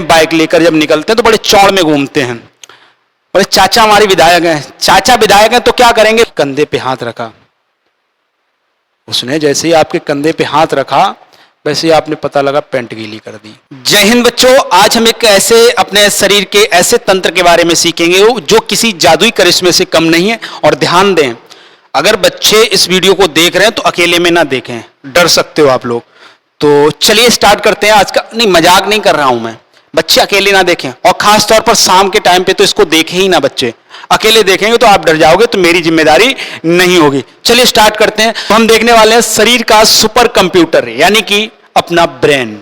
Bike लेकर जब निकलते हैं तो बड़े चौड़ में घूमते हैं। बोले चाचा हमारे विधायक हैं, चाचा विधायक हैं तो क्या करेंगे, कंधे पे हाथ रखा। उसने जैसे ही आपके कंधे पे हाथ रखा वैसे ही आपने पता लगा पैंट गीली कर दी। जय हिंद बच्चों, आज हम एक ऐसे अपने शरीर के ऐसे तंत्र के बारे में सीखेंगे जो किसी जादुई करिश्मे से कम नहीं है। और ध्यान दें, अगर बच्चे इस वीडियो को देख रहे हैं तो अकेले में ना देखें, डर सकते हो आप लोग। तो चलिए स्टार्ट करते हैं आज का। नहीं, मजाक नहीं कर रहा हूं मैं, बच्चे अकेले ना देखें, और खास तौर पर शाम के टाइम पे तो इसको देखें ही ना बच्चे। अकेले देखेंगे तो आप डर जाओगे, तो मेरी जिम्मेदारी नहीं होगी। चलिए स्टार्ट करते हैं। तो हम देखने वाले हैं शरीर का सुपर कंप्यूटर, यानी कि अपना ब्रेन,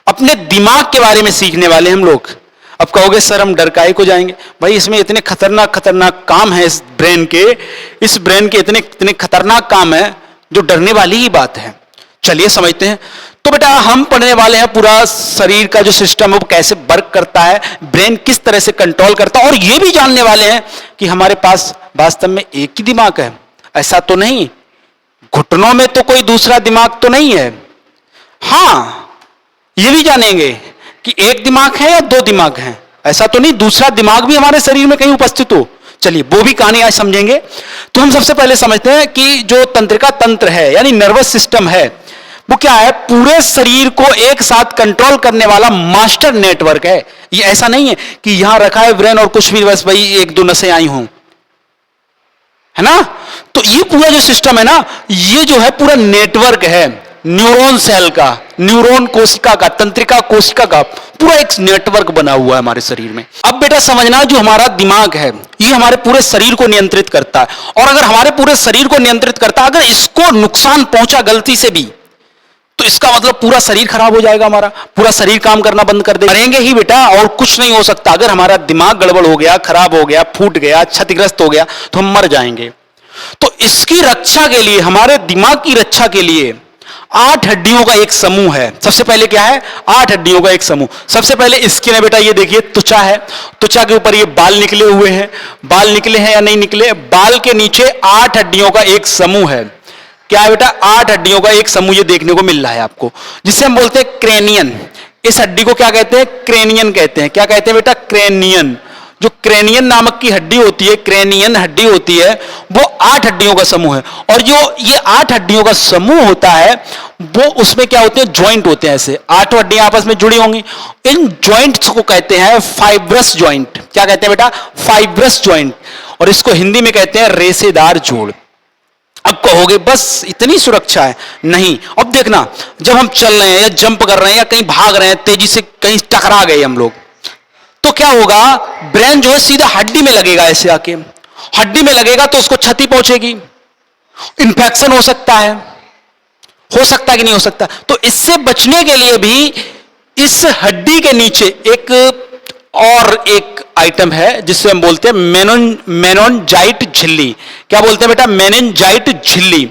अपने दिमाग के बारे में सीखने वाले हम लोग। अब कहोगे सर हम डर काहे को जाएंगे, भाई इसमें इतने खतरनाक खतरनाक काम है इस ब्रेन के इतने खतरनाक काम है जो डरने वाली ही बात है। चलिए समझते हैं। तो बेटा हम पढ़ने वाले हैं पूरा शरीर का जो सिस्टम है वो कैसे वर्क करता है, ब्रेन किस तरह से कंट्रोल करता है, और ये भी जानने वाले हैं कि हमारे पास वास्तव में एक ही दिमाग है, ऐसा तो नहीं, घुटनों में तो कोई दूसरा दिमाग तो नहीं है। हाँ, ये भी जानेंगे कि एक दिमाग है या दो दिमाग हैं, ऐसा तो नहीं, दूसरा दिमाग भी हमारे शरीर में कहीं उपस्थित हो। चलिए वो भी कहानी आज समझेंगे। तो हम सबसे पहले समझते हैं कि जो तंत्रिका तंत्र है यानी नर्वस सिस्टम है वो क्या है, पूरे शरीर को एक साथ कंट्रोल करने वाला मास्टर नेटवर्क है। ये ऐसा नहीं है कि यहां रखा है ब्रेन और कुछ भी बस भाई एक दो नसें आई हों, है ना। तो ये पूरा जो सिस्टम है ना, ये जो है पूरा नेटवर्क है न्यूरॉन सेल का, न्यूरॉन कोशिका का, तंत्रिका कोशिका का पूरा एक नेटवर्क बना हुआ है हमारे शरीर में। अब बेटा समझना, जो हमारा दिमाग है ये हमारे पूरे शरीर को नियंत्रित करता है, और अगर हमारे पूरे शरीर को नियंत्रित करता है, अगर इसको नुकसान पहुंचा गलती से भी तो इसका मतलब पूरा शरीर खराब हो जाएगा, हमारा पूरा शरीर काम करना बंद कर देगा, मरेंगे ही बेटा, और कुछ नहीं हो सकता। अगर हमारा दिमाग गड़बड़ हो गया, खराब हो गया, फूट गया, क्षतिग्रस्त हो गया तो हम मर जाएंगे। तो इसकी रक्षा के लिए, हमारे दिमाग की रक्षा के लिए 8 हड्डियों का एक समूह है। सबसे पहले क्या है, 8 हड्डियों का एक समूह। सबसे पहले स्किन है बेटा, ये देखिए त्वचा है, त्वचा के ऊपर ये बाल निकले हुए हैं, बाल निकले हैं या नहीं निकले, बाल के नीचे 8 हड्डियों का एक समूह है। क्या है बेटा, 8 हड्डियों का एक समूह ये देखने को मिल रहा है आपको, जिसे हम बोलते हैं क्रेनियन। इस हड्डी को क्या कहते हैं, क्रेनियन कहते हैं। क्या कहते हैं बेटा, क्रेनियन। जो क्रेनियन नामक की हड्डी होती है, क्रेनियन हड्डी होती है, वो 8 हड्डियों का समूह है। और जो ये 8 हड्डियों का समूह होता है वो, उसमें क्या होते हैं, ज्वाइंट होते हैं। ऐसे 8 हड्डियां आपस में जुड़ी होंगी, इन ज्वाइंट्स को कहते हैं फाइब्रस ज्वाइंट। क्या कहते हैं बेटा, फाइब्रस ज्वाइंट, और इसको हिंदी में कहते हैं रेशेदार जोड़। अब कहोगे बस इतनी सुरक्षा है, नहीं। अब देखना, जब हम चल रहे हैं या जंप कर रहे हैं या कहीं भाग रहे हैं, तेजी से कहीं टकरा गए हम लोग, तो क्या होगा, ब्रेन जो है सीधा हड्डी में लगेगा, ऐसे आके हड्डी में लगेगा तो उसको क्षति पहुंचेगी, इंफेक्शन हो सकता है कि नहीं हो सकता। तो इससे बचने के लिए भी इस हड्डी के नीचे एक आइटम है जिससे हम बोलते हैं मेनिंजाइट झिल्ली। क्या बोलते हैं बेटा, मेनिंजाइट झिल्ली।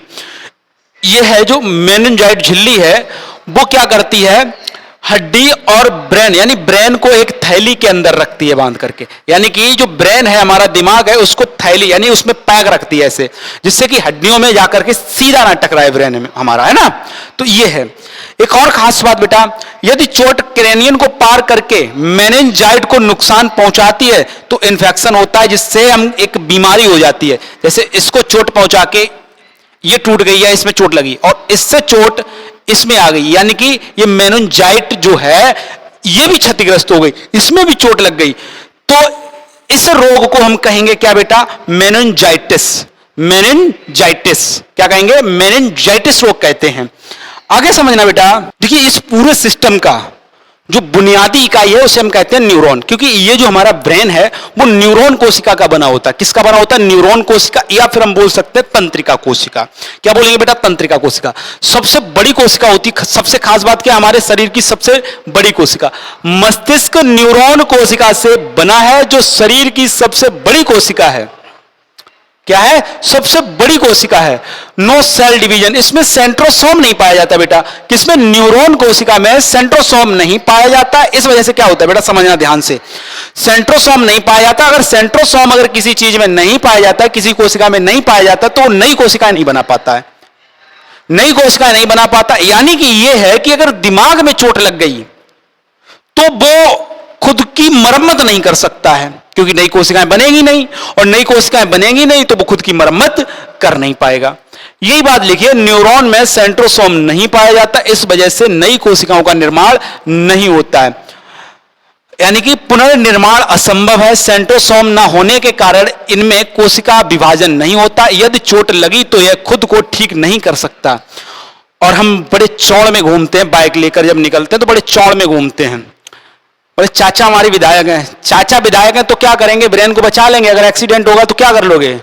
ये है जो मेनिंजाइट झिल्ली है, वो क्या करती है, हड्डी और ब्रेन यानी ब्रेन को एक थैली के अंदर रखती है बांध करके। यानी कि जो ब्रेन है, हमारा दिमाग है, उसको थैली यानी उसमें पैक रखती है ऐसे, जिससे कि हड्डियों में जाकर के सीधा ना टकराए ब्रेन में हमारा, है ना। तो ये है एक और खास बात बेटा, यदि चोट क्रेनियन को पार करके मेनिंजाइट को नुकसान पहुंचाती है तो इन्फेक्शन होता है, जिससे हम एक बीमारी हो जाती है। जैसे इसको चोट पहुंचा के ये टूट गई या इसमें चोट लगी, और इससे चोट इसमें आ गई, यानी कि ये मेनिंजाइट जो है ये भी क्षतिग्रस्त हो गई, इसमें भी चोट लग गई, तो इस रोग को हम कहेंगे क्या बेटा, मेनिंजाइटिस। मेनिंजाइटिस क्या कहेंगे, मेनिंजाइटिस रोग कहते हैं। आगे समझना बेटा, देखिए इस पूरे सिस्टम का जो बुनियादी इकाई है उसे हम कहते हैं न्यूरॉन, क्योंकि ये जो हमारा ब्रेन है वो न्यूरॉन कोशिका का बना होता है। किसका बना होता है, न्यूरॉन कोशिका, या फिर हम बोल सकते हैं तंत्रिका कोशिका। क्या बोलेंगे बेटा, तंत्रिका कोशिका। सबसे बड़ी कोशिका होती है, सबसे खास बात क्या, हमारे शरीर की सबसे बड़ी कोशिका मस्तिष्क न्यूरॉन कोशिका से बना है, जो शरीर की सबसे बड़ी कोशिका है। क्या है, सबसे बड़ी कोशिका है। नो सेल डिवीजन, इसमें सेंट्रोसोम नहीं पाया जाता बेटा। किसमें, न्यूरॉन कोशिका में सेंट्रोसोम नहीं पाया जाता। इस वजह से क्या होता है बेटा, समझना ध्यान से, सेंट्रोसोम नहीं पाया जाता। अगर सेंट्रोसोम अगर किसी चीज में नहीं पाया जाता है, किसी कोशिका में नहीं पाया जाता, तो नई कोशिका नहीं बना पाता है, नई कोशिका नहीं बना पाता। यानी कि यह है कि अगर दिमाग में चोट लग गई तो वो खुद की मरम्मत नहीं कर सकता है, क्योंकि नई कोशिकाएं बनेगी नहीं, और नई कोशिकाएं बनेगी नहीं तो वो खुद की मरम्मत कर नहीं पाएगा। यही बात लिखिए, न्यूरॉन में सेंट्रोसोम नहीं पाया जाता, इस वजह से नई कोशिकाओं का निर्माण नहीं होता है, यानी कि पुनर्निर्माण असंभव है। सेंट्रोसोम ना होने के कारण इनमें कोशिका विभाजन नहीं होता। यदि चोट लगी तो यह खुद को ठीक नहीं कर सकता। और हम बड़े चौड़ में घूमते हैं, बाइक लेकर जब निकलते हैं तो बड़े चौड़ में घूमते हैं। बोले चाचा हमारे विधायक हैं, चाचा विधायक हैं तो क्या करेंगे, ब्रेन को बचा लेंगे, अगर एक्सीडेंट होगा तो क्या कर लोगे,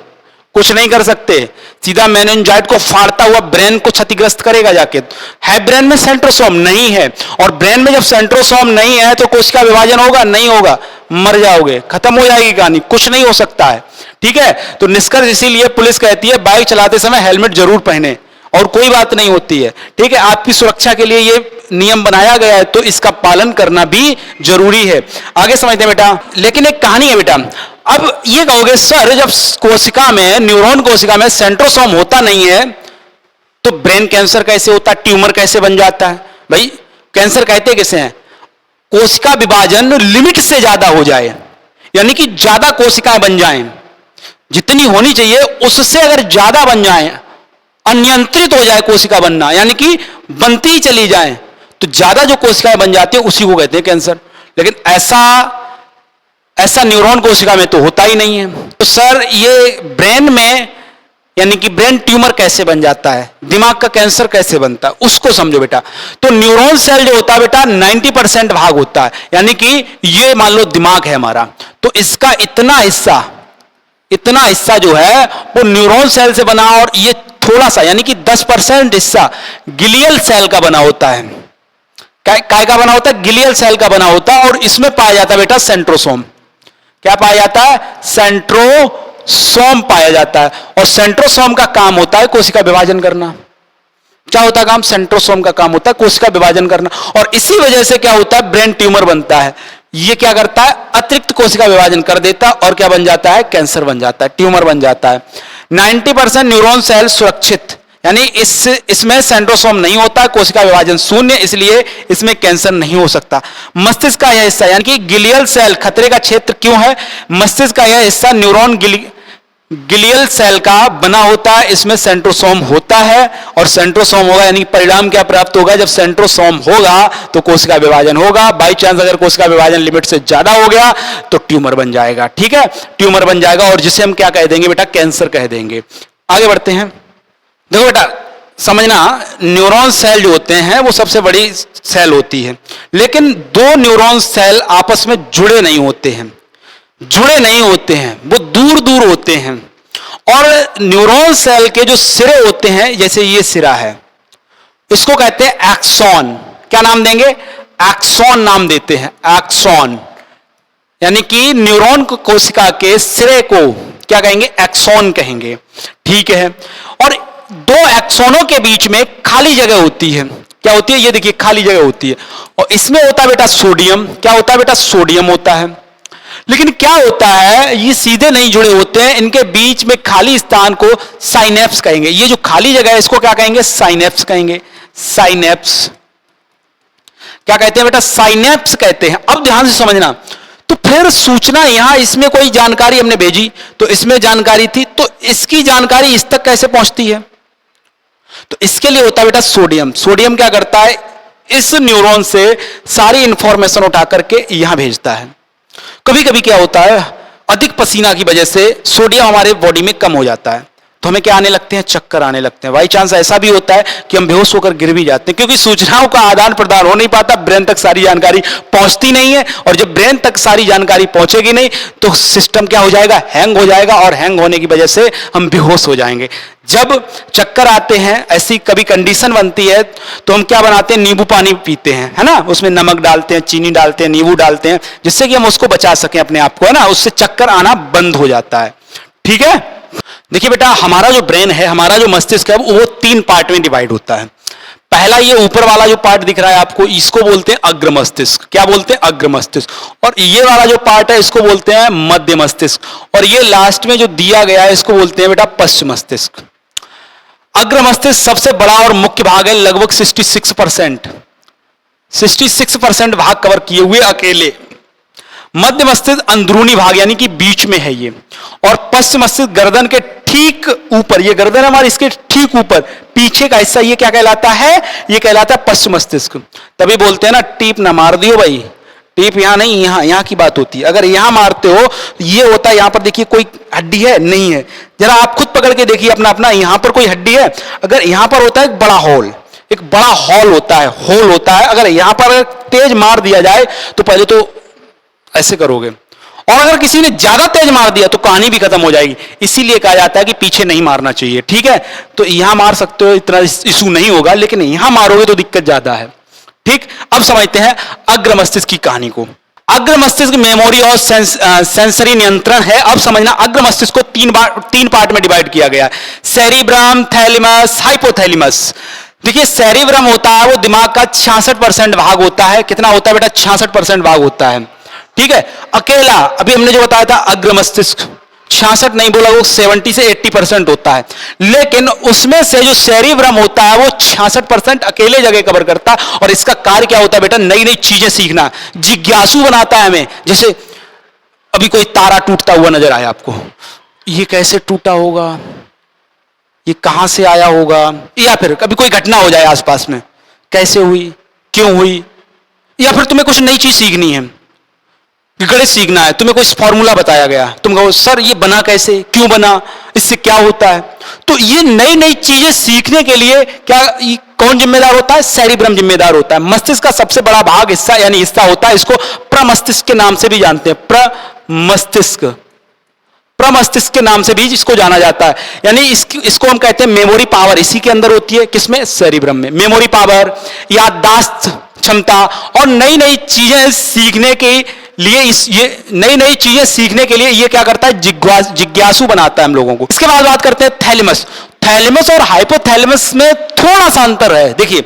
कुछ नहीं कर सकते, सीधा मेनिंजाइट को फाड़ता हुआ ब्रेन को क्षतिग्रस्त करेगा जाके। है ब्रेन में सेंट्रोसोम? नहीं है। और ब्रेन में जब सेंट्रोसोम नहीं है तो कोशिका विभाजन होगा? नहीं होगा, मर जाओगे, खत्म हो जाएगी कहानी, कुछ नहीं हो सकता है। ठीक है, तो निष्कर्ष इसीलिए पुलिस कहती है बाइक चलाते समय हेलमेट जरूर पहने, और कोई बात नहीं होती है। ठीक है, आपकी सुरक्षा के लिए ये नियम बनाया गया है, तो इसका पालन करना भी जरूरी है। आगे समझते हैं बेटा। लेकिन एक कहानी है बेटा। अब ये कहोगे सर, जब कोशिका में, न्यूरॉन कोशिका में सेंट्रोसोम होता नहीं है तो ब्रेन कैंसर कैसे होता है, ट्यूमर कैसे बन जाता है? भाई कैंसर कहते किसे हैं? कोशिका विभाजन लिमिट से ज्यादा हो जाए, यानी कि ज्यादा कोशिकाएं बन जाएं, जितनी होनी चाहिए उससे अगर ज्यादा बन जाएं, अनियंत्रित हो जाए कोशिका बनना, यानी कि बनती ही चली जाए, तो ज्यादा जो कोशिकाएं बन जाती है उसी को कहते हैं कैंसर। लेकिन ऐसा न्यूरॉन कोशिका में तो होता ही नहीं है। तो सर ये ब्रेन में, यानी कि ब्रेन ट्यूमर कैसे बन जाता है, दिमाग का कैंसर कैसे बनता है, उसको समझो बेटा। तो न्यूरॉन सेल जो होता है बेटा 90% भाग होता है, यानी कि ये मान लो दिमाग है हमारा, तो इसका इतना हिस्सा जो है वो न्यूरॉन सेल से बना, और ये थोड़ा सा यानी कि 10% हिस्सा गिलियल सेल का बना होता है। काय का बना होता है? गिलियल सेल का बना होता है, और इसमें पाया जाता है बेटा सेंट्रोसोम। क्या पाया जाता है? सेंट्रोसोम पाया जाता है। और सेंट्रोसोम का काम होता है कोशिका विभाजन करना। क्या होता है काम? सेंट्रोसोम का काम होता है कोशिका विभाजन करना, और इसी वजह से क्या होता है, ब्रेन ट्यूमर बनता है। ये क्या करता है? अतिरिक्त कोशिका विभाजन कर देता है, और क्या बन जाता है? कैंसर बन जाता है, ट्यूमर बन जाता है। 90% न्यूरॉन सेल सुरक्षित, यानी इसमें सेंट्रोसोम नहीं होता है, कोशिका विभाजन शून्य, इसलिए इसमें कैंसर नहीं हो सकता। मस्तिष्क का यह हिस्सा, यानी कि गिलियल सेल खतरे का क्षेत्र क्यों है? मस्तिष्क का यह हिस्सा न्यूरॉन गिलियल सेल का बना होता है, इसमें सेंट्रोसोम होता है, और सेंट्रोसोम होगा, यानी परिणाम क्या प्राप्त होगा? जब सेंट्रोसोम होगा तो कोशिका विभाजन होगा। बाई चांस अगर कोशिका विभाजन लिमिट से ज्यादा हो गया तो ट्यूमर बन जाएगा। ठीक है, ट्यूमर बन जाएगा, और जिसे हम क्या कह देंगे बेटा? कैंसर कह देंगे। आगे बढ़ते हैं। देखो बेटा, समझना, न्यूरॉन सेल जो होते हैं वो सबसे बड़ी सेल होती है, लेकिन दो न्यूरॉन सेल आपस में जुड़े नहीं होते हैं, वो दूर दूर होते हैं। और न्यूरॉन सेल के जो सिरे होते हैं, जैसे ये सिरा है, इसको कहते हैं एक्सॉन। क्या नाम देंगे? एक्सॉन नाम देते हैं, एक्सॉन। यानी कि न्यूरॉन कोशिका के सिरे को क्या कहेंगे? एक्सॉन कहेंगे। ठीक है, और दो एक्सोनों के बीच में खाली जगह होती है। क्या होती है? ये देखिए, खाली जगह होती है, और इसमें होता है बेटा सोडियम। क्या होता है बेटा? सोडियम होता है। लेकिन क्या होता है, ये सीधे नहीं जुड़े होते हैं, इनके बीच में खाली स्थान को साइनेप्स कहेंगे। ये जो खाली जगह है इसको क्या कहेंगे? साइनेप्स कहेंगे। साइनेप्स क्या कहते हैं बेटा? साइनेप्स कहते हैं। अब ध्यान से समझना, तो फिर सूचना यहां, इसमें कोई जानकारी हमने भेजी तो इसमें जानकारी थी, तो इसकी जानकारी इस तक कैसे पहुंचती है? तो इसके लिए होता है बेटा सोडियम। सोडियम क्या करता है? इस न्यूरॉन से सारी इंफॉर्मेशन उठा करके यहां भेजता है। कभी कभी क्या होता है, अधिक पसीना की वजह से सोडियम हमारे बॉडी में कम हो जाता है, तो हमें क्या आने लगते हैं? चक्कर आने लगते हैं। बाई चांस ऐसा भी होता है कि हम बेहोश होकर गिर भी जाते हैं, क्योंकि सूचनाओं का आदान प्रदान हो नहीं पाता, ब्रेन तक सारी जानकारी पहुंचती नहीं है, और जब ब्रेन तक सारी जानकारी पहुंचेगी नहीं तो सिस्टम क्या हो जाएगा? हैंग हो जाएगा, और हैंग होने की वजह से हम बेहोश हो जाएंगे। जब चक्कर आते हैं, ऐसी कभी कंडीशन बनती है, तो हम क्या बनाते हैं? नींबू पानी पीते हैं, है ना, उसमें नमक डालते हैं, चीनी डालते हैं, नींबू डालते हैं, जिससे कि हम उसको बचा सकें अपने आप को, है ना, उससे चक्कर आना बंद हो जाता है। ठीक है, देखिए बेटा, हमारा जो ब्रेन है, हमारा जो मस्तिष्क है, वो 3 पार्ट में डिवाइड होता है। पहला ये ऊपर वाला जो पार्ट दिख रहा है आपको, इसको बोलते हैं अग्र मस्तिष्क। क्या बोलते हैं? अग्र मस्तिष्क। और ये वाला जो पार्ट है इसको बोलते हैं मध्य मस्तिष्क, और ये लास्ट में जो दिया गया है इसको बोलते हैं बेटा पश्च मस्तिष्क। अग्र मस्तिष्क सबसे बड़ा और मुख्य भाग है, लगभग 66%। 66% भाग कवर किए हुए अकेले। मध्य मस्तिष्क अंदरूनी भाग यानी कि बीच में है ये, और पश्चिम मस्तिष्क गर्दन के ठीक ऊपर, ये गर्दन हमारी इसके ठीक ऊपर पीछे का हिस्सा, ये क्या कहलाता है? ये कहलाता है पश्चिम मस्तिष्क। तभी बोलते हैं ना, टीप ना मार दियो भाई, टीप यहां नहीं, यहां की बात होती है। अगर यहां मारते हो ये होता है, यहां पर देखिए कोई हड्डी है नहीं है, जरा आप खुद पकड़ के देखिए अपना अपना, यहां पर कोई हड्डी है? अगर यहां पर होता है एक बड़ा हॉल, एक बड़ा हॉल होता है, होल होता है। अगर यहां पर तेज मार दिया जाए तो पहले तो ऐसे करोगे, और अगर किसी ने ज्यादा तेज मार दिया तो कहानी भी खत्म हो जाएगी। इसीलिए कहा जाता है कि पीछे नहीं मारना चाहिए, ठीक है? तो यहां मार सकते हो, इतना इशू नहीं होगा, लेकिन यहां मारोगे तो दिक्कत ज्यादा है, ठीक? अब समझते हैं अग्र मस्तिष्क की कहानी को। अग्र मस्तिष्क मेमोरी और सेंसरी नियंत्रण है। अब समझना, अग्र मस्तिष्क को तीन पार्ट में डिवाइड किया गया है, सेरिब्रम, थैलेमस, हाइपोथैलेमस। देखिए, सेरिब्रम होता है वो दिमाग का 66% भाग होता है। कितना होता है बेटा? 66% भाग होता है, ठीक है? अकेला अभी हमने जो बताया था अग्र मस्तिष्क 66 नहीं बोला, वो 70 से 80% होता है, लेकिन उसमें से जो सेरिब्रम होता है वो 66% अकेले जगह कवर करता है। और इसका कार्य क्या होता है बेटा? नई नई चीजें सीखना, जिज्ञासु बनाता है हमें। जैसे अभी कोई तारा टूटता हुआ नजर आया आपको, ये कैसे टूटा होगा, ये कहां से आया होगा, या फिर कभी कोई घटना हो जाए आसपास में, कैसे हुई, क्यों हुई, या फिर तुम्हें कुछ नई चीज सीखनी है, गणित सीखना है, तुम्हें कोई फॉर्मूला बताया गया, तुम कहो सर ये बना कैसे, क्यों बना, इससे क्या होता है। तो ये नई नई चीजें सीखने के लिए क्या कौन जिम्मेदार होता है? सेरिब्रम जिम्मेदार होता है। मस्तिष्क का सबसे बड़ा भाग हिस्सा यानी हिस्सा होता है, इसको प्रमस्तिष्क के नाम से भी जानते हैं, प्रमस्तिष्क, प्रमस्तिष्क के नाम से भी इसको जाना जाता है। यानी इसको हम कहते हैं मेमोरी पावर, इसी के अंदर होती है, किसमें? सेरिब्रम में। मेमोरी पावर, याददाश्त क्षमता, और नई नई चीजें सीखने के लिए ये नई नई चीजें सीखने के लिए ये क्या करता है? जिज्ञासु बनाता है हम लोगों को। इसके बाद बात करते हैं थैलेमस। थैलेमस और हाइपोथैलेमस में थोड़ा सा अंतर है। देखिए,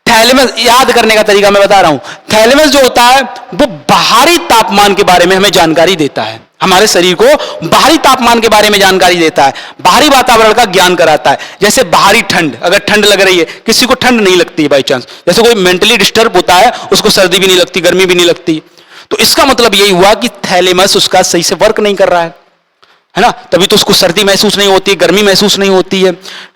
थैलेमस याद करने का तरीका मैं बता रहा हूं। थैलेमस जो होता है वो बाहरी तापमान के बारे में हमें जानकारी देता है, हमारे शरीर को बाहरी तापमान के बारे में जानकारी देता है, बाहरी वातावरण का ज्ञान कराता है। जैसे बाहरी ठंड, अगर ठंड लग रही है, किसी को ठंड नहीं लगती है बाई चांस, जैसे कोई मेंटली डिस्टर्ब होता है उसको सर्दी भी नहीं लगती, गर्मी भी नहीं लगती, तो इसका मतलब यही हुआ कि थैलेमस उसका सही से वर्क नहीं कर रहा है ना, तभी तो उसको सर्दी महसूस नहीं होती, गर्मी महसूस नहीं होती है,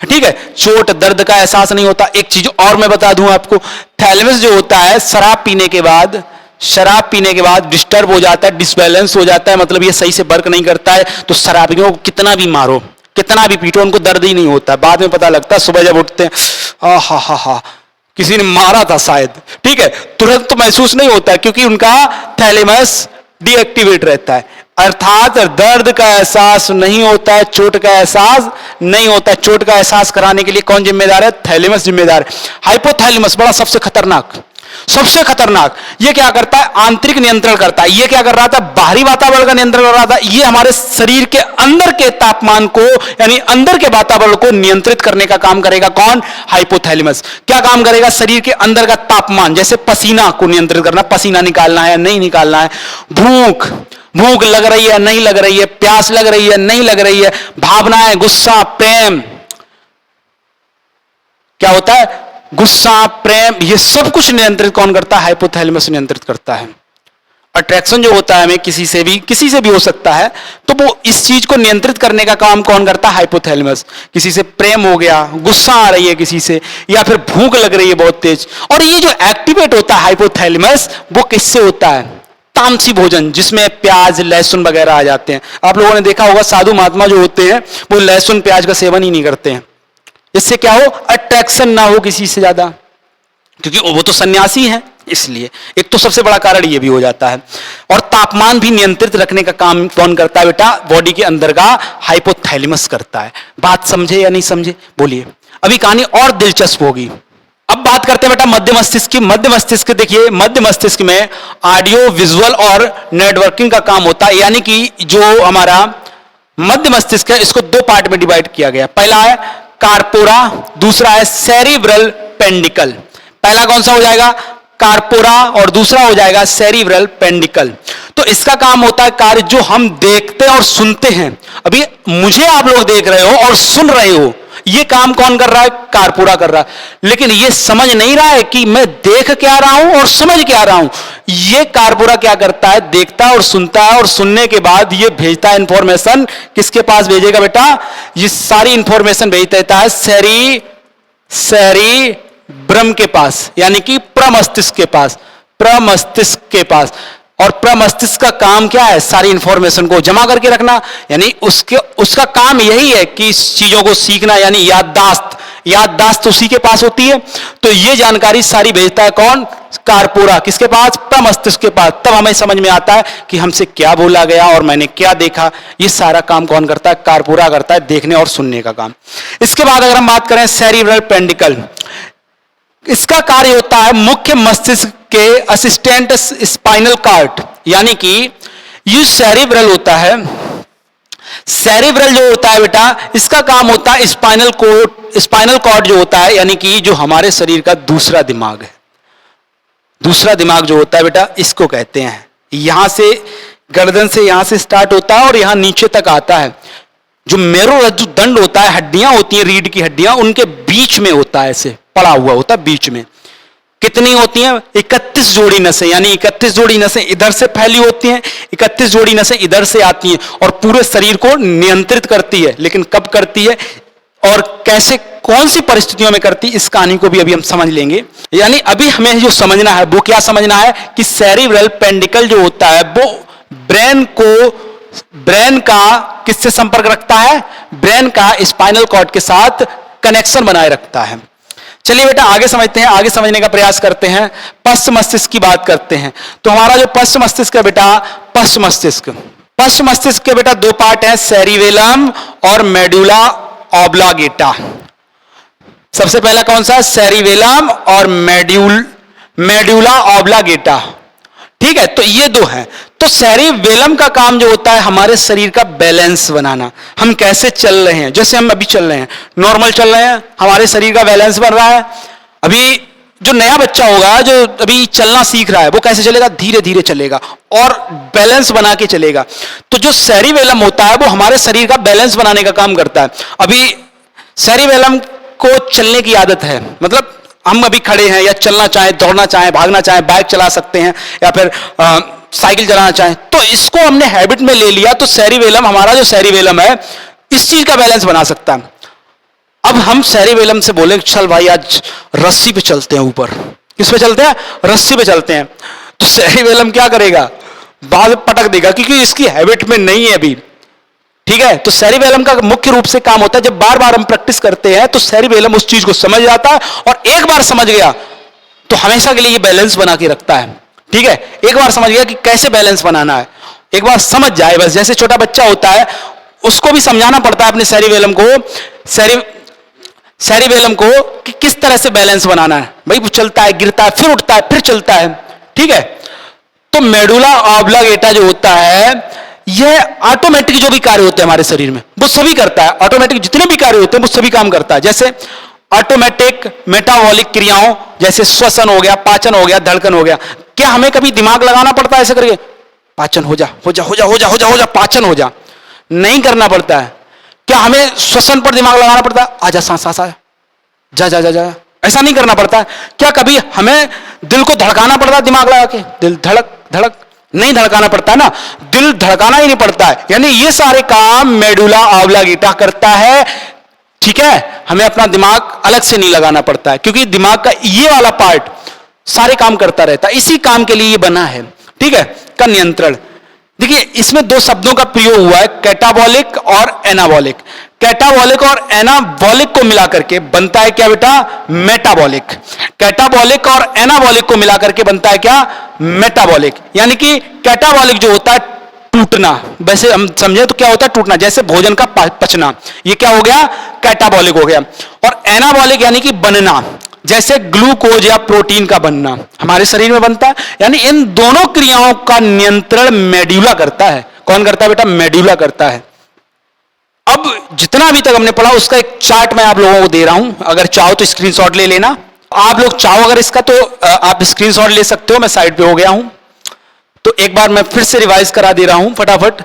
ठीक है? चोट दर्द का एहसास नहीं होता। एक चीज और मैं बता दूं आपको, थैलेमस जो होता है शराब पीने के बाद डिस्टर्ब हो जाता है, डिसबैलेंस हो जाता है, मतलब ये सही से वर्क नहीं करता है। तो शराबियों को कितना भी मारो, कितना भी पीटो, उनको दर्द ही नहीं होता। बाद में पता लगता है, सुबह जब उठते हैं हा किसी ने मारा था शायद, ठीक है? तुरंत तो महसूस नहीं होता क्योंकि उनका थैलेमस डीएक्टिवेट रहता है, अर्थात दर्द का एहसास नहीं होता है, चोट का एहसास नहीं होता है। चोट का एहसास कराने के लिए कौन जिम्मेदार है? थैलेमस जिम्मेदार है। हाइपोथैलेमस बड़ा सबसे खतरनाक, ये क्या करता है? आंतरिक नियंत्रण करता है। ये क्या कर रहा था? बाहरी वातावरण का नियंत्रण कर रहा था। ये हमारे शरीर के अंदर के तापमान को, यानी अंदर के वातावरण को नियंत्रित करने का काम करेगा। कौन? हाइपोथैलेमस। क्या काम करेगा? शरीर के अंदर का तापमान, जैसे पसीना को नियंत्रित करना, पसीना निकालना है नहीं निकालना है, भूख लग रही है नहीं लग रही है, प्यास लग रही है नहीं लग रही है, भावनाएं, गुस्सा, प्रेम, क्या होता है? गुस्सा, प्रेम, ये सब कुछ नियंत्रित कौन करता है? हाइपोथैलेमस नियंत्रित करता है। अट्रैक्शन जो होता है हमें किसी से भी हो सकता है, तो वो इस चीज को नियंत्रित करने का काम कौन करता है? हाइपोथैलेमस। किसी से प्रेम हो गया, गुस्सा आ रही है किसी से, या फिर भूख लग रही है बहुत तेज, और ये जो एक्टिवेट होता है हाइपोथैलेमस, वो किससे होता है? तामसी भोजन, जिसमें प्याज लहसुन वगैरह आ जाते हैं। आप लोगों ने देखा होगा साधु महात्मा जो होते हैं वो लहसुन प्याज का सेवन ही नहीं करते हैं, इससे क्या हो? अट्रैक्शन ना हो किसी से ज्यादा, क्योंकि वो तो सन्यासी हैं, इसलिए एक तो सबसे बड़ा कारण ये भी हो जाता है। और तापमान भी नियंत्रित रखने का काम कौन करता है बेटा? बॉडी के अंदर का हाइपोथैलेमस करता है। बात समझे या नहीं समझे? बोलिए। अभी कहानी और दिलचस्प होगी। अब बात करते हैं बेटा मध्य मस्तिष्क की। मध्य मस्तिष्क, देखिए मध्य मस्तिष्क में ऑडियो विजुअल और नेटवर्किंग का काम होता है, यानी कि जो हमारा मध्य मस्तिष्क है इसको दो पार्ट में डिवाइड किया गया। पहला है कार्पोरा, दूसरा है सेरिब्रल पेंडिकल। पहला कौन सा हो जाएगा? कार्पोरा, और दूसरा हो जाएगा सेरिब्रल पेंडिकल। तो इसका काम होता है कार्य जो हम देखते और सुनते हैं। अभी मुझे आप लोग देख रहे हो और सुन रहे हो, ये काम कौन कर रहा है? कारपुरा कर रहा है। लेकिन ये समझ नहीं रहा है कि मैं देख क्या रहा हूं और समझ क्या रहा हूं। ये कारपुरा क्या करता है? देखता है और सुनता है, और सुनने के बाद ये भेजता है इंफॉर्मेशन। किसके पास भेजेगा बेटा? ये सारी इंफॉर्मेशन भेज देता है सेरिब्रम के पास, यानी कि प्रमस्तिष्क के पास, प्रमस्तिष्क के पास। और प्रमस्तिष्क का काम क्या है? सारी इंफॉर्मेशन को जमा करके रखना, यानी उसका काम यही है कि इस चीजों को सीखना, यानी याददाश्त उसी के पास होती है। तो ये जानकारी सारी भेजता है कौन? कारपुरा। किसके पास? प्रमस्तिष्क के पास। तब हमें समझ में आता है कि हमसे क्या बोला गया और मैंने क्या देखा। ये सारा काम कौन करता है? कारपुरा करता है, देखने और सुनने का काम। इसके बाद अगर हम बात करें सेरिब्रल पेंडिकल, इसका कार्य होता है मुख्य मस्तिष्क के असिस्टेंट स्पाइनल कॉर्ड, यानी कि ये सेरिब्रल होता है। सेरिब्रल जो होता है बेटा, इसका काम होता है स्पाइनल कॉर्ड जो होता है, यानी कि जो हमारे शरीर का दूसरा दिमाग है। दूसरा दिमाग जो होता है बेटा, इसको कहते हैं। यहां से गर्दन से यहां से स्टार्ट होता है और यहां नीचे तक आता है। जो मेरुरज्जु दंड होता है, हड्डियां होती हैं, रीढ़ की हड्डियां, उनके बीच में होता है, ऐसे पड़ा हुआ होता है बीच में। कितनी होती हैं? 31 जोड़ी नसें, यानी 31 जोड़ी नसें इधर से फैली होती हैं, 31 जोड़ी नसें इधर से आती हैं और पूरे शरीर को नियंत्रित करती है। लेकिन कब करती है और कैसे, कौन सी परिस्थितियों में करती है, इस कहानी को भी अभी हम समझ लेंगे। यानी अभी हमें जो समझना है वो क्या समझना है कि सेरिब्रल पेंडिकल जो होता है वो ब्रेन का किससे संपर्क रखता है? ब्रेन का स्पाइनल कॉर्ड के साथ कनेक्शन बनाए रखता है। चलिए बेटा आगे समझते हैं, आगे समझने का प्रयास करते हैं। पश्च मस्तिष्क की बात करते हैं। तो हमारा जो पश्च मस्तिष्क है बेटा, पश्च मस्तिष्क के बेटा दो पार्ट हैं, सेरिबेलम और मेडुला ऑब्लांगेटा। सबसे पहला कौन सा? सेरिबेलम और मेडुला ऑब्लांगेटा। ठीक है, तो ये दो हैं। तो सेरिबेलम का काम जो होता है हमारे शरीर का बैलेंस बनाना। हम कैसे चल रहे हैं, जैसे हम अभी चल रहे हैं, नॉर्मल चल रहे हैं, हमारे शरीर का बैलेंस बन रहा है। अभी जो नया बच्चा होगा जो अभी चलना सीख रहा है, वो कैसे चलेगा? धीरे धीरे चलेगा और बैलेंस बना के चलेगा। तो जो सेरिबेलम होता है वो हमारे शरीर का बैलेंस बनाने का काम करता है। अभी सेरिबेलम को चलने की आदत है, मतलब हम अभी खड़े हैं या चलना चाहें, दौड़ना चाहें, भागना चाहें, बाइक चला सकते हैं या फिर साइकिल चलाना चाहें, तो इसको हमने हैबिट में ले लिया। तो सेरिबेलम, हमारा जो सेरिबेलम है, इस चीज का बैलेंस बना सकता है। अब हम सेरिबेलम से बोले चल भाई आज रस्सी पे चलते हैं, ऊपर किस पे चलते हैं? रस्सी पे चलते हैं। तो सेरिबेलम क्या करेगा? बाद पटक देगा, क्योंकि इसकी हैबिट में नहीं है अभी। ठीक है, तो सेरिबेलम का मुख्य रूप से काम होता है, जब बार बार हम प्रैक्टिस करते हैं तो सेरिबेलम उस चीज को समझ जाता है, और एक बार समझ गया तो हमेशा के लिए ये बैलेंस बना के रखता है। ठीक है, एक बार समझ गया कि कैसे बैलेंस बनाना है, एक बार समझ जाए बस। जैसे छोटा बच्चा होता है, उसको भी समझाना पड़ता है अपने सेरिबेलम को कि किस तरह से बैलेंस बनाना है। भाई वो चलता है, गिरता है, फिर उठता है, फिर चलता है। ठीक है, तो मेडुला ऑब्लांगेटा जो होता है, यह ऑटोमेटिक जो भी कार्य होते हैं हमारे शरीर में वो सभी करता है। ऑटोमेटिक जितने भी कार्य होते हैं वो सभी काम करता है। जैसे ऑटोमेटिक मेटाबॉलिक क्रियाओं, जैसे श्वसन हो गया, पाचन हो गया, धड़कन हो गया। क्या हमें कभी दिमाग लगाना पड़ता है ऐसे करके? पाचन हो जा, हो जा, हो जा, हो जा, हो जा, हो जा, पाचन हो जा? नहीं करना पड़ता है। क्या हमें श्वसन पर दिमाग लगाना पड़ता है? आजा, सांस आ, जा जा जा जा, ऐसा नहीं करना पड़ता है। क्या कभी हमें दिल को धड़काना पड़ता है दिमाग लगा के? दिल धड़क धड़क, नहीं धड़काना पड़ता है ना, दिल धड़काना ही नहीं पड़ता है। यानी ये सारे काम मेडुला ऑब्लांगेटा करता है। ठीक है, हमें अपना दिमाग अलग से नहीं लगाना पड़ता है, क्योंकि दिमाग का ये वाला पार्ट सारे काम करता रहता है। इसी काम के लिए ये बना है। ठीक है, का नियंत्रण। देखिए इसमें दो शब्दों का प्रयोग हुआ है, कैटाबॉलिक और एनाबॉलिक। कैटाबॉलिक और एनाबॉलिक को मिलाकर के बनता है क्या बेटा? मेटाबॉलिक। कैटाबॉलिक और एनाबॉलिक को मिलाकर के बनता है क्या? मेटाबॉलिक। यानी कि कैटाबॉलिक जो होता है टूटना, वैसे हम समझे तो क्या होता है? टूटना, जैसे भोजन का पचना, ये क्या हो गया? कैटाबॉलिक हो गया। और एनाबॉलिक यानी कि बनना, जैसे ग्लूकोज या प्रोटीन का बनना हमारे शरीर में बनता है। यानी इन दोनों क्रियाओं का नियंत्रण मेडुला करता है। कौन करता है बेटा? मेडुला करता है। अब जितना अभी तक हमने पढ़ा उसका एक चार्ट मैं आप लोगों को दे रहा हूं, अगर चाहो तो स्क्रीनशॉट ले लेना। आप लोग चाहो अगर इसका तो आप स्क्रीनशॉट ले सकते हो। मैं साइड पे हो गया हूं, तो एक बार मैं फिर से रिवाइज करा दे रहा हूं फटाफट।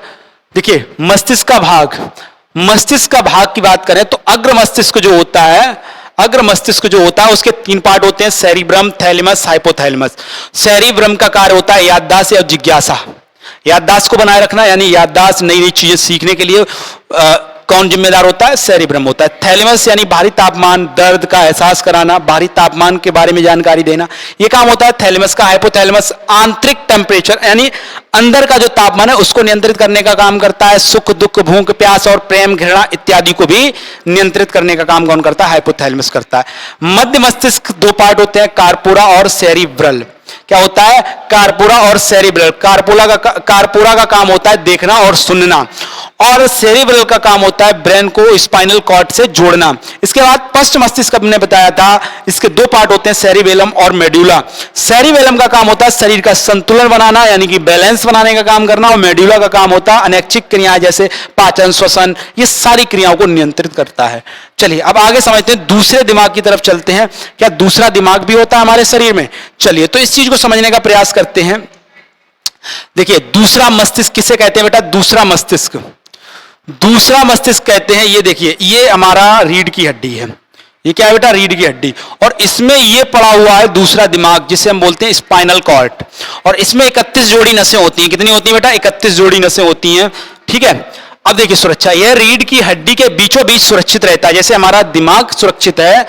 देखिए मस्तिष्क का भाग, मस्तिष्क का भाग की बात करें तो अग्र मस्तिष्क जो होता है, अग्र मस्तिष्क जो होता है उसके 3 पार्ट होते हैं, सेरिब्रम, थैलेमस, हाइपोथैलेमस। सेरिब्रम का कार्य होता है याददाश्त और जिज्ञासा, याददाश्त को बनाए रखना, यानी याददाश्त, नई नई चीजें सीखने के लिए कौन जिम्मेदार होता है? सेरिब्रम होता है। थैलेमस यानी बाहरी तापमान, दर्द का एहसास कराना, बाहरी तापमान के बारे में जानकारी देना, यह काम होता है थैलेमस का। हाइपोथैलेमस आंतरिक टेम्परेचर यानी अंदर का जो तापमान है उसको नियंत्रित करने का काम करता है। सुख दुख, भूख प्यास और प्रेम घृणा इत्यादि को भी नियंत्रित करने का काम कौन करता है? हाइपोथैलेमस करता है। मध्य मस्तिष्क 2 पार्ट होते हैं, कार्पोरा और सेरिब्रल। क्या होता है? कार्पोरा और सेरिब्रल। कार्पोरा का काम होता है देखना और सुनना, और सेरिब्रल का काम होता है ब्रेन को स्पाइनल कॉर्ड से जोड़ना। इसके बाद पश्च मस्तिष्क हमने बताया था, इसके 2 पार्ट होते हैं, सेरिबेलम और मेडुला। सेरिबेलम का काम होता है शरीर का संतुलन बनाना यानी कि बैलेंस बनाने का काम करना, और मेडुला का काम होता है अनैच्छिक क्रियाएं जैसे पाचन, श्वसन, ये सारी क्रियाओं को नियंत्रित करता है। चलिए अब आगे समझते हैं, दूसरे दिमाग की तरफ चलते हैं। क्या दूसरा दिमाग भी होता है हमारे शरीर में? चलिए तो इस चीज को समझने का प्रयास करते हैं। देखिए दूसरा मस्तिष्क किसे कहते हैं बेटा? दूसरा मस्तिष्क, दूसरा मस्तिष्क कहते हैं, ये देखिए ये हमारा रीढ़ की हड्डी है, ये क्या है बेटा? रीढ़ की हड्डी, और इसमें ये पड़ा हुआ है दूसरा दिमाग जिसे हम बोलते हैं स्पाइनल कॉर्ड, और इसमें 31 जोड़ी नसें होती हैं। कितनी होती है बेटा? 31 जोड़ी नसें होती हैं, ठीक है। अब देखिए सुरक्षा, यह रीढ़ की हड्डी के बीचों बीच सुरक्षित रहता है, जैसे हमारा दिमाग सुरक्षित है,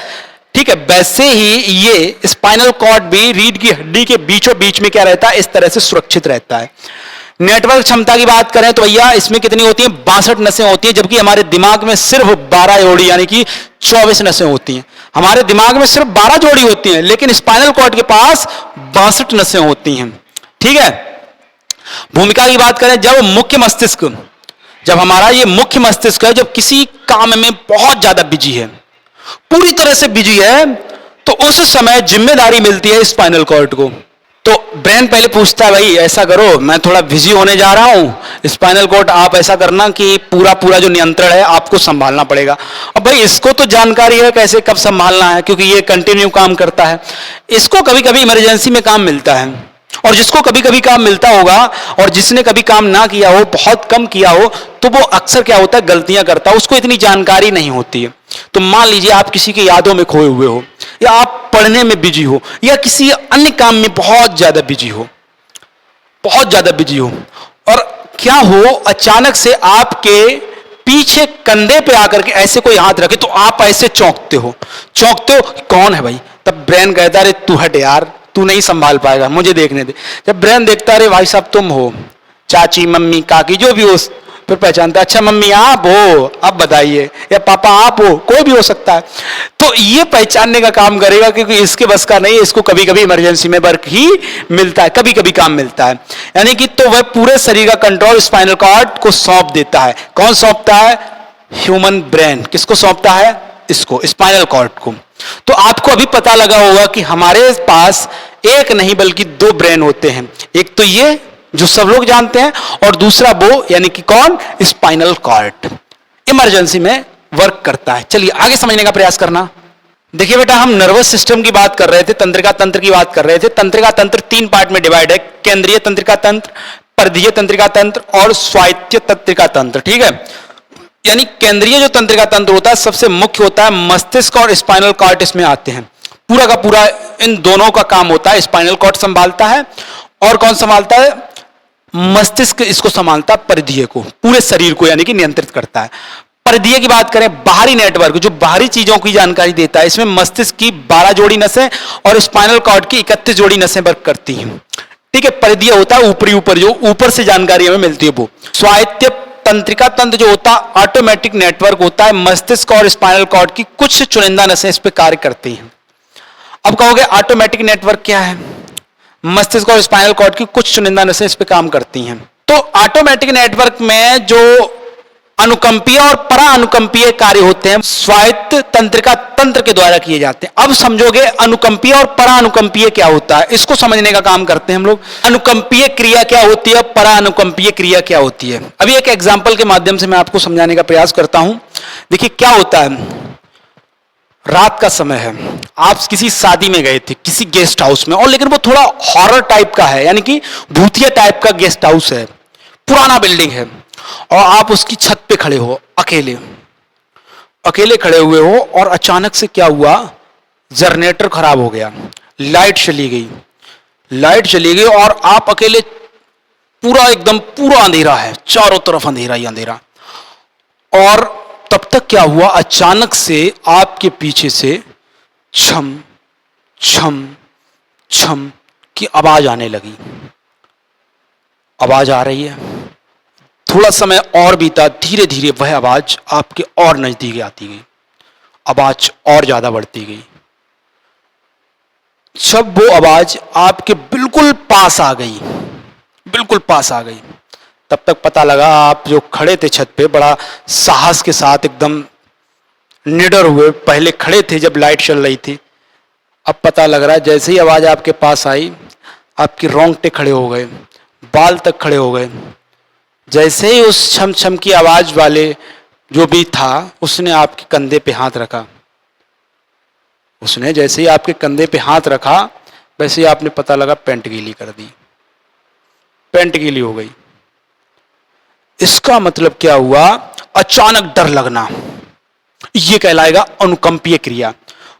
ठीक है, वैसे ही ये स्पाइनल कॉर्ड भी रीढ़ की हड्डी के बीचों बीच में क्या रहता है? इस तरह से सुरक्षित रहता है। नेटवर्क क्षमता की बात करें तो भैया इसमें कितनी होती हैं? 62 नसें होती हैं, जबकि हमारे दिमाग में सिर्फ 12 जोड़ी यानी कि 24 नसें होती हैं। हमारे दिमाग में सिर्फ 12 जोड़ी होती हैं, लेकिन स्पाइनल कॉर्ड के पास 62 नसें होती हैं, ठीक है। भूमिका की बात करें, जब मुख्य मस्तिष्क, जब हमारा ये मुख्य मस्तिष्क है, जब किसी काम में बहुत ज्यादा बिजी है, पूरी तरह से बिजी है, तो उस समय जिम्मेदारी मिलती है स्पाइनल कॉर्ड को। तो ब्रेन पहले पूछता है भाई ऐसा करो, मैं थोड़ा बिजी होने जा रहा हूं, स्पाइनल कॉर्ड आप ऐसा करना कि पूरा जो नियंत्रण है आपको संभालना पड़ेगा। अब भाई इसको तो जानकारी है कैसे कब संभालना है, क्योंकि ये कंटिन्यू काम करता है। इसको कभी कभी इमरजेंसी में काम मिलता है, और जिसको कभी कभी काम मिलता होगा और जिसने कभी काम ना किया हो, बहुत कम किया हो, तो वो अक्सर क्या होता है? गलतियां करता है, उसको इतनी जानकारी नहीं होती है। तो मान लीजिए आप किसी की यादों में खोए हुए हो, या आप पढ़ने में बिजी हो, या किसी अन्य काम में बहुत ज्यादा बिजी हो, बहुत ज्यादा बिजी हो, और क्या हो अचानक से आपके पीछे कंधे पे आकर के ऐसे कोई हाथ रखे, तो आप ऐसे चौंकते हो, कौन है भाई? तब ब्रेन कहता है तू हट यार, तू नहीं संभाल पाएगा, मुझे देखने दे। जब ब्रेन देखता है भाई साहब तुम हो, चाची, मम्मी, काकी, जो भी हो, फिर पहचानता, अच्छा मम्मी आप हो, अब बताइए, या पापा आप हो, कोई भी हो सकता है। तो ये पहचानने का काम करेगा, क्योंकि इसके बस का नहीं है, इसको कभी कभी इमरजेंसी में वर्क ही मिलता है, कभी कभी काम मिलता है, यानी कि तो वह पूरे शरीर का कंट्रोल स्पाइनल कॉर्ड को सौंप देता है। कौन सौंपता है? Human brain. किसको सौंपता है? इसको, स्पाइनल कॉर्ड को। तो आपको अभी पता लगा होगा कि हमारे पास एक नहीं बल्कि 2 ब्रेन होते हैं, एक तो ये जो सब लोग जानते हैं, और दूसरा वो यानी कि कौन? स्पाइनल कॉर्ड इमरजेंसी में वर्क करता है। चलिए आगे समझने का प्रयास करना। देखिए बेटा हम नर्वस सिस्टम की बात कर रहे थे, तंत्रिका तंत्र की बात कर रहे थे। तंत्रिका तंत्र 3 पार्ट में डिवाइड है, केंद्रीय तंत्रिका तंत्र, परिधीय तंत्रिका तंत्र और स्वायत्त तंत्रिका तंत्र, ठीक है। यानी केंद्रीय जो तंत्रिका तंत्र होता है सबसे मुख्य होता है, मस्तिष्क और स्पाइनल कॉर्ड इसमें आते हैं। पूरा का पूरा इन दोनों का काम होता है, स्पाइनल कॉर्ड संभालता है, और कौन संभालता है? मस्तिष्क इसको संभालता है, परिधीय को, पूरे शरीर को यानी कि नियंत्रित करता है। परिधीय की बात करें, बाहरी नेटवर्क जो बाहरी चीजों की जानकारी देता है, इसमें मस्तिष्क की 12 जोड़ी नसें और स्पाइनल कॉर्ड की 31 जोड़ी नसें वर्क करती हैं, ठीक है। परिधीय होता है ऊपर जो ऊपर से जानकारी हमें मिलती है वो। स्वायत्त तंत्रिका तंत्र जो होता है ऑटोमेटिक नेटवर्क होता है, मस्तिष्क और स्पाइनल कॉर्ड की कुछ चुनिंदा नसें इस पर कार्य करती हैं। अब कहोगे ऑटोमेटिक नेटवर्क क्या है? मस्तिष्क और स्पाइनल कॉर्ड की कुछ चुनिंदा नसें इस पे काम करती हैं। तो ऑटोमेटिक नेटवर्क में जो अनुकंपीय और परा अनुकंपीय कार्य होते हैं स्वायत्त तंत्रिका तंत्र के द्वारा किए जाते हैं। अब समझोगे अनुकंपीय और परा अनुकंपीय क्या होता है, इसको समझने का काम करते हैं हम लोग। अनुकंपीय क्रिया क्या होती है, परा अनुकंपीय क्रिया क्या होती है। अभी एक एग्जाम्पल के माध्यम से मैं आपको समझाने का प्रयास करता हूं। देखिए क्या होता है, रात का समय है, आप किसी शादी में गए थे किसी गेस्ट हाउस में, और लेकिन वो थोड़ा हॉरर टाइप का है, यानी कि भूतिया टाइप का गेस्ट हाउस है, पुराना बिल्डिंग है। और आप उसकी छत पे खड़े हो, अकेले अकेले खड़े हुए हो, और अचानक से क्या हुआ, जनरेटर खराब हो गया, लाइट चली गई, लाइट चली गई और आप अकेले, पूरा एकदम पूरा अंधेरा है, चारों तरफ अंधेरा ही अंधेरा। और तब तक क्या हुआ, अचानक से आपके पीछे से छम छम छम की आवाज आने लगी। आवाज आ रही है, थोड़ा समय और बीता, धीरे धीरे वह आवाज आपके और नजदीक आती गई, आवाज और ज्यादा बढ़ती गई। जब वो आवाज आपके बिल्कुल पास आ गई, बिल्कुल पास आ गई, तब तक पता लगा आप जो खड़े थे छत पे, बड़ा साहस के साथ एकदम निडर हुए पहले खड़े थे जब लाइट चल रही थी। अब पता लग रहा है जैसे ही आवाज आपके पास आई, आपके रोंगटे खड़े हो गए, बाल तक खड़े हो गए। जैसे ही उस छम छम की आवाज वाले जो भी था, उसने आपके कंधे पे हाथ रखा, उसने जैसे ही आपके कंधे पे हाथ रखा, वैसे ही आपने पता लगा पैंट गीली कर दी, पैंट गीली हो गई। इसका मतलब क्या हुआ, अचानक डर लगना, यह कहलाएगा अनुकंपीय क्रिया।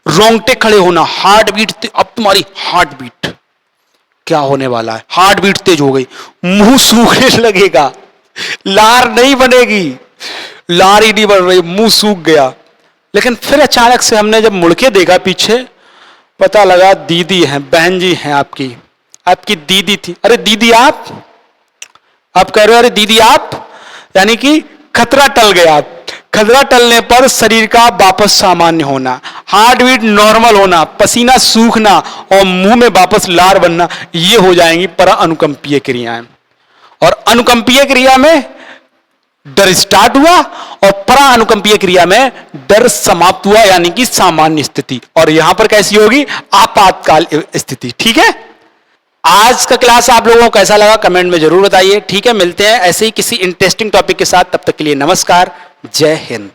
रोंगटे खड़े होना, हार्ट बीट, अब तुम्हारी हार्ट बीट, क्या होने वाला है, हार्ट बीट तेज हो गई, मुंह सूखने लगेगा, लार नहीं बनेगी, लार ही नहीं बन रही, मुंह सूख गया। लेकिन फिर अचानक से हमने जब मुड़ के देखा पीछे, पता लगा दीदी हैं, बहन जी हैं आपकी, आपकी दीदी थी। अरे दीदी आप कह रहे हो अरे दीदी आप, यानी कि खतरा टल गया। खतरा टलने पर शरीर का वापस सामान्य होना, हार्ट बीट नॉर्मल होना, पसीना सूखना और मुंह में वापस लार बनना, ये हो जाएंगी para अनुकंपीय क्रियाएं। और अनुकंपीय क्रिया में डर स्टार्ट हुआ और para अनुकंपीय क्रिया में डर समाप्त हुआ, यानी कि सामान्य स्थिति। और यहां पर कैसी होगी, आपातकाल स्थिति। ठीक है, आज का क्लास आप लोगों को कैसा लगा कमेंट में जरूर बताइए। ठीक है, मिलते हैं ऐसे ही किसी इंटरेस्टिंग टॉपिक के साथ, तब तक के लिए नमस्कार, जय हिंद।